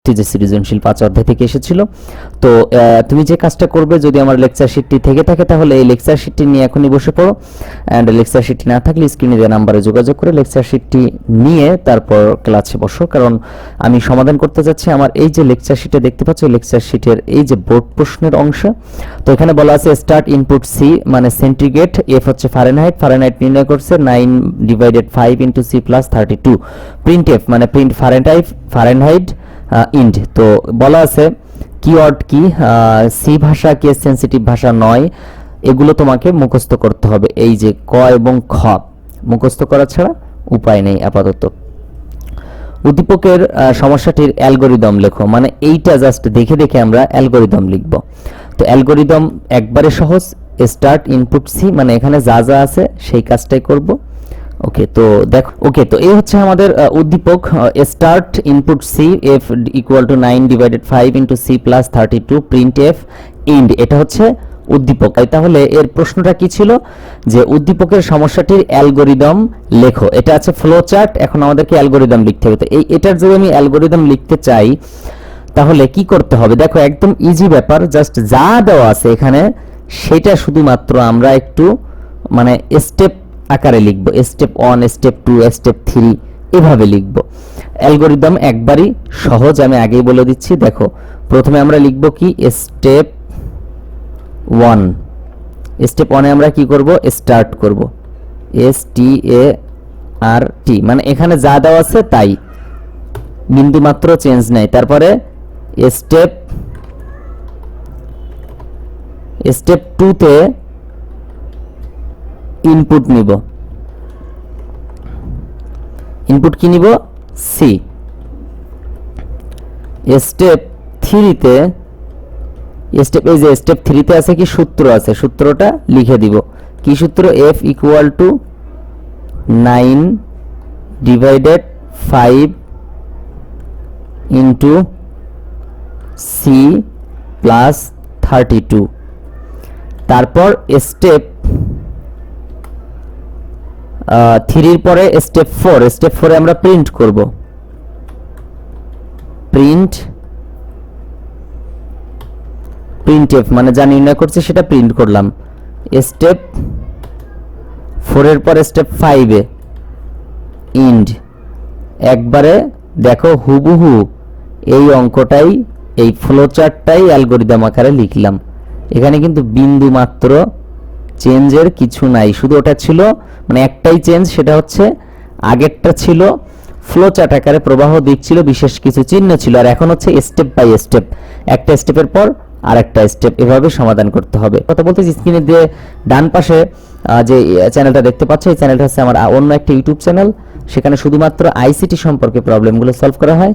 যে সৃজনশীল 5 অধ্যায় থেকে এসেছিল। তো তুমি যে কাজটা করবে, যদি আমার লেকচার শিটটি থেকে থাকে তাহলে এই লেকচার শিটটি নিয়ে এখনই বসে পড়ো, অ্যান্ড লেকচার শিটটি না থাকলে স্ক্রিনে দেওয়া নাম্বারে যোগাযোগ করে লেকচার শিটটি নিয়ে তারপর ক্লাসে বসো, কারণ আমি সমাধান করতে যাচ্ছি আমার এই যে লেকচার শিটে দেখতে পাচ্ছ, লেকচার শিটের এই যে বোর্ড প্রশ্নের অংশ। তো এখানে বলা আছে স্টার্ট ইনপুট সি মানে সেন্টিগ্রেড, এফ হচ্ছে ফারেনহাইট, ফারেনহাইট নির্ণয় করছে 9/5 * c + 32, প্রিন্ট এফ মানে প্রিন্ট ফারেনহাইট ইন্ড। তো বলা আছে কিওয়ার্ড কি, সি ভাষা কেস সেন্সিটিভ ভাষা নয়, এগুলো তোমাকে মুখস্থ করতে হবে। এই যে ক এবং খ মুখস্থ করা ছাড়া উপায় নেই আপাতত। উদ্দীপকের সমস্যাটির অ্যালগরিদম লেখো, মানে এইটা জাস্ট দেখে দেখে আমরা অ্যালগরিদম লিখব। তো অ্যালগরিদম একবারে সহজ, স্টার্ট ইনপুট সি মানে এখানে যা যা আছে সেই কাজটাই করব। ওকে, তো দেখো, ওকে, তো এই হচ্ছে আমাদের উদ্দীপক start input C F = 9/5 * c + 32 print F end, এটা হচ্ছে উদ্দীপক। তাহলে এর প্রশ্নটা কি ছিল যে উদ্দীপকের সমস্যাটির অ্যালগরিদম লেখো, এটা আছে ফ্লো চার্ট। এখন আমাদেরকে অ্যালগরিদম লিখতে হবে। তো এটার যদি আমি অ্যালগরিদম লিখতে চাই তাহলে কি করতে হবে, দেখো একদম ইজি ব্যাপার, জাস্ট যা দেওয়া আছে এখানে সেটা শুধুমাত্র আমরা একটু মানে স্টেপ আকারে লিখব, স্টেপ 1, স্টেপ 2, স্টেপ 3 এভাবে লিখব। অ্যালগরিদম একবারই সহজ, আমি আগেই বলে দিচ্ছি। দেখো প্রথমে আমরা লিখব কি স্টেপ 1, স্টেপ 1 এ আমরা কি করব, স্টার্ট করব, START মানে এখানে যা দেওয়া আছে তাই, বিন্দু মাত্র চেঞ্জ নাই। তারপরে স্টেপ 2 তে ইনপুট নিব, ইনপুট কি নিব, সি। স্টেপ 3 তে এই যে স্টেপ 3 তে আছে কি সূত্র আছে, সূত্রটা লিখে দিব। কি সূত্র, F = 9/5 * c + 32। তারপর স্টেপ 3 এর পরে স্টেপ 4, স্টেপ 4 এ আমরা প্রিন্ট করব, প্রিন্টএফ মানে যা নির্ণয় করছে সেটা প্রিন্ট করলাম। স্টেপ 4 এর পরে স্টেপ 5 এ ইন্ড, একবারে দেখো হুবহু এই অঙ্কটাই, এই ফ্লো চার্টটাই অ্যালগরিদম আকারে লিখলাম। এখানে কিন্তু বিন্দু মাত্র চেঞ্জের কিছু নাই, শুধু ওটা ছিল মানে একটাই চেঞ্জ, সেটা হচ্ছে আগেরটা ছিল ফ্লো চার্ট আকারে প্রবাহ দিক ছিল, বিশেষ কিছু চিহ্ন ছিল, আর এখন হচ্ছে স্টেপ বাই স্টেপ, একটা স্টেপের পর আরেকটা স্টেপ, এভাবে সমাধান করতে হবে। কথা বলতে স্ক্রিনে দিয়ে ডান পাশে যে চ্যানেলটা দেখতে পাচ্ছ, এই চ্যানেলটা হচ্ছে আমার অন্য একটা ইউটিউব চ্যানেল, সেখানে শুধুমাত্র আইসিটি সম্পর্কে প্রবলেমগুলো সলভ করা হয়,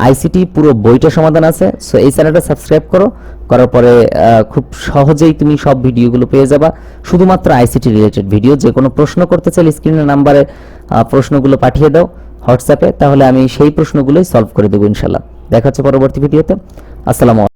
আইসিটি পুরো বইটা সমাধান আছে। সো এই চ্যানেলটা সাবস্ক্রাইব করো, করার পরে খুব সহজেই তুমি সব ভিডিওগুলো পেয়ে যাবা, শুধুমাত্র আইসিটি রিলেটেড ভিডিও। যে কোনো প্রশ্ন করতে চাইলে স্ক্রিনের নাম্বারে প্রশ্নগুলো পাঠিয়ে দাও হোয়াটসঅ্যাপে, তাহলে আমি সেই প্রশ্নগুলোই সলভ করে দেবো ইনশাল্লাহ। দেখা হচ্ছে পরবর্তী ভিডিওতে। আসসালামু আলাইকুম।